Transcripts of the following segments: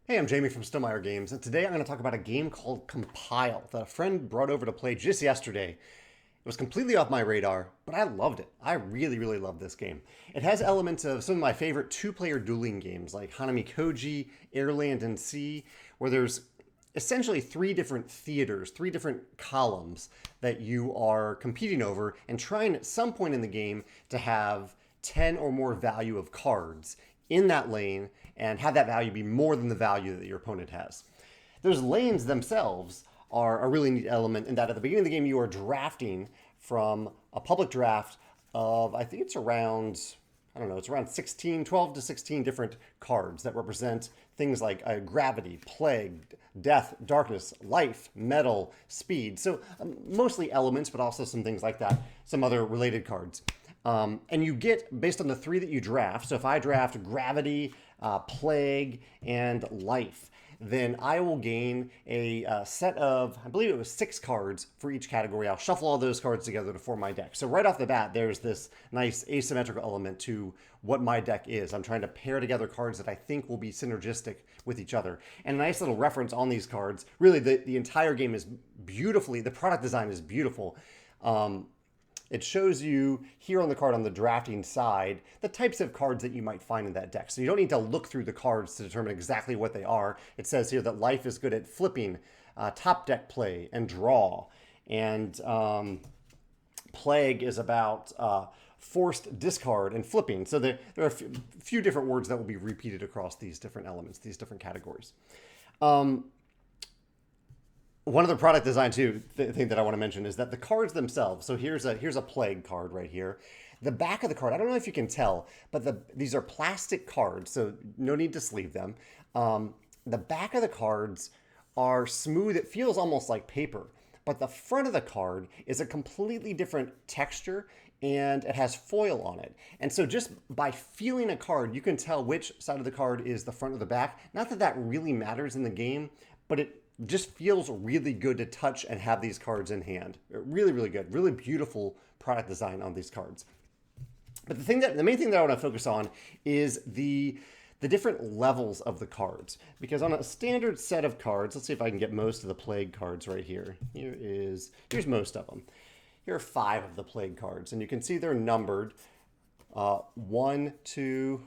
Hey, I'm Jamey from Stonemeyer Games, and today I'm going to talk about a game called Compile that a friend brought over to play just yesterday. It was completely off my radar, but I loved it. I really, really love this game. It has elements of some of my favorite two-player dueling games like Hanami Koji, Airland, and Sea, where there's essentially three different theaters, three different columns that you are competing over and trying at some point in the game to have 10 or more value of cards in that lane and have that value be more than the value that your opponent has. Those lanes themselves are a really neat element in that at the beginning of the game you are drafting from a public draft of, I think it's around, I don't know, it's around 16, 12 to 16 different cards that represent things like gravity, plague, death, darkness, life, metal, speed. So mostly elements, but also some things like that, some other related cards. And you get, based on the three that you draft, so if I draft gravity, plague, and life, then I will gain a set of, I believe it was 6 cards for each category. I'll shuffle all those cards together to form my deck. So right off the bat, there's this nice asymmetrical element to what my deck is. I'm trying to pair together cards that I think will be synergistic with each other. And a nice little reference on these cards. Really, the entire game is beautifully, the product design is beautiful. It shows you here on the card on the drafting side the types of cards that you might find in that deck. So you don't need to look through the cards to determine exactly what they are. It says here that life is good at flipping, top deck play, and draw. And plague is about forced discard and flipping. So there are a few different words that will be repeated across these different elements, these different categories. One of the product design too thing that I want to mention is that the cards themselves. So here's a plague card right here. The back of the card, I don't know if you can tell, but these are plastic cards, so no need to sleeve them. The back of the cards are smooth. It feels almost like paper, but the front of the card is a completely different texture and it has foil on it. And so just by feeling a card, you can tell which side of the card is the front or the back. Not that that really matters in the game, but it just feels really good to touch and have these cards in hand. Really, really good. Really beautiful product design on these cards. But the main thing that I want to focus on is the different levels of the cards. Because on a standard set of cards, let's see if I can get most of the plague cards right here. Here's most of them. Here are 5 of the plague cards, and you can see they're numbered 1, 2,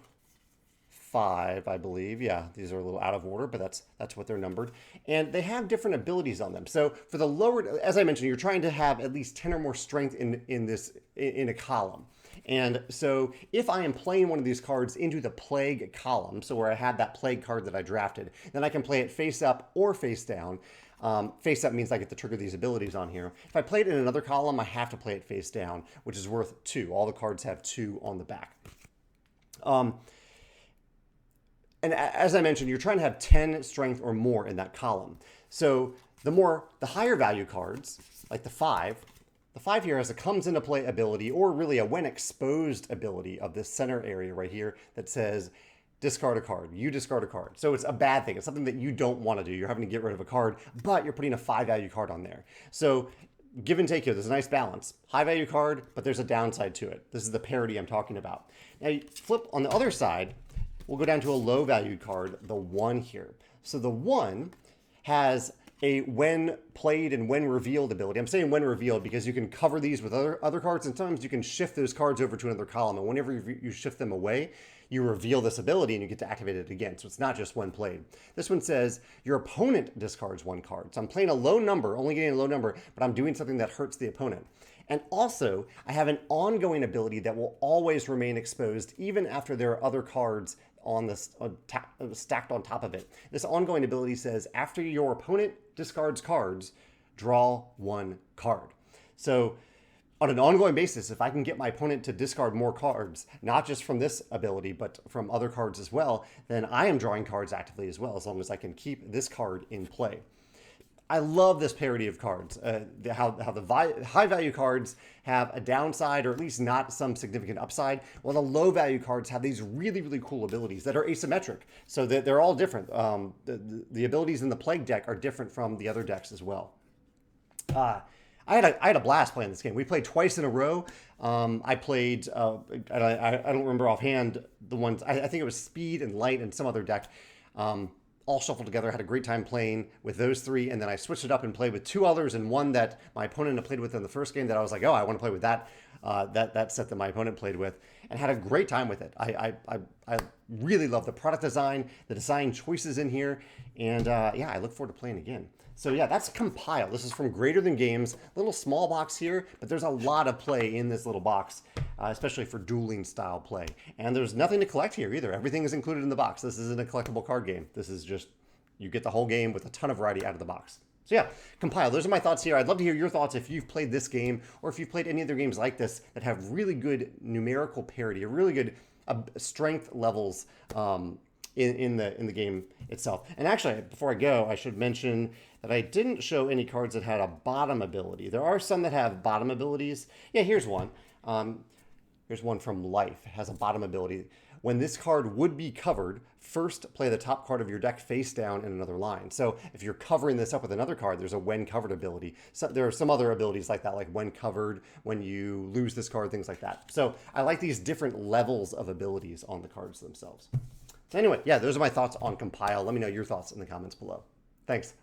5, I believe. Yeah, these are a little out of order, but that's what they're numbered. And they have different abilities on them. So for the lower, as I mentioned, you're trying to have at least 10 or more strength in a column. And so if I am playing one of these cards into the plague column, so where I had that plague card that I drafted, then I can play it face up or face down. Face up means I get to trigger these abilities on here. If I play it in another column, I have to play it face down, which is worth 2. All the cards have 2 on the back. And as I mentioned, you're trying to have 10 strength or more in that column. So the higher value cards, like the 5 here has a comes into play ability, or really a when exposed ability of this center area right here that says discard a card. You discard a card. So it's a bad thing. It's something that you don't want to do. You're having to get rid of a card, but you're putting a 5 value card on there. So give and take here. There's a nice balance. High value card, but there's a downside to it. This is the parity I'm talking about. Now you flip on the other side, we'll go down to a low value card, the 1 here. So the 1 has a when played and when revealed ability. I'm saying when revealed because you can cover these with other cards, and sometimes you can shift those cards over to another column. And whenever you shift them away, you reveal this ability and you get to activate it again. So it's not just when played. This one says your opponent discards 1 card. So I'm playing a low number, only getting a low number, but I'm doing something that hurts the opponent. And also, I have an ongoing ability that will always remain exposed even after there are other cards on this stacked on top of it. This ongoing ability says after your opponent discards cards, draw 1 card. So on an ongoing basis, if I can get my opponent to discard more cards, not just from this ability, but from other cards as well, then I am drawing cards actively as well, as long as I can keep this card in play. I love this parity of cards. How the high value cards have a downside, or at least not some significant upside, while the low value cards have these really, really cool abilities that are asymmetric. So that they're all different. The abilities in the plague deck are different from the other decks as well. I had a blast playing this game. We played twice in a row. I played, I don't remember offhand the ones. I think it was Speed and Light and some other deck. all shuffled together. Had a great time playing with those three, and then I switched it up and played with two others, and one that my opponent had played with in the first game that I was like, oh, I want to play with that that set that my opponent played with, and had a great time with it. I really love the product design, the design choices in here, and yeah, I look forward to playing again. So yeah, that's Compile. This is from Greater Than Games. Little small box here, but there's a lot of play in this little box, especially for dueling style play. And there's nothing to collect here either. Everything is included in the box. This isn't a collectible card game. This is just, you get the whole game with a ton of variety out of the box. So yeah, Compile. Those are my thoughts here. I'd love to hear your thoughts if you've played this game or if you've played any other games like this that have really good numerical parity, or really good strength levels in the game itself. And actually, before I go, I should mention that I didn't show any cards that had a bottom ability. There are some that have bottom abilities. Yeah, here's one. Here's one from Life. It has a bottom ability. When this card would be covered, first play the top card of your deck face down in another line. So if you're covering this up with another card, there's a when covered ability. So there are some other abilities like that, like when covered, when you lose this card, things like that. So I like these different levels of abilities on the cards themselves. So anyway, yeah, those are my thoughts on Compile. Let me know your thoughts in the comments below. Thanks.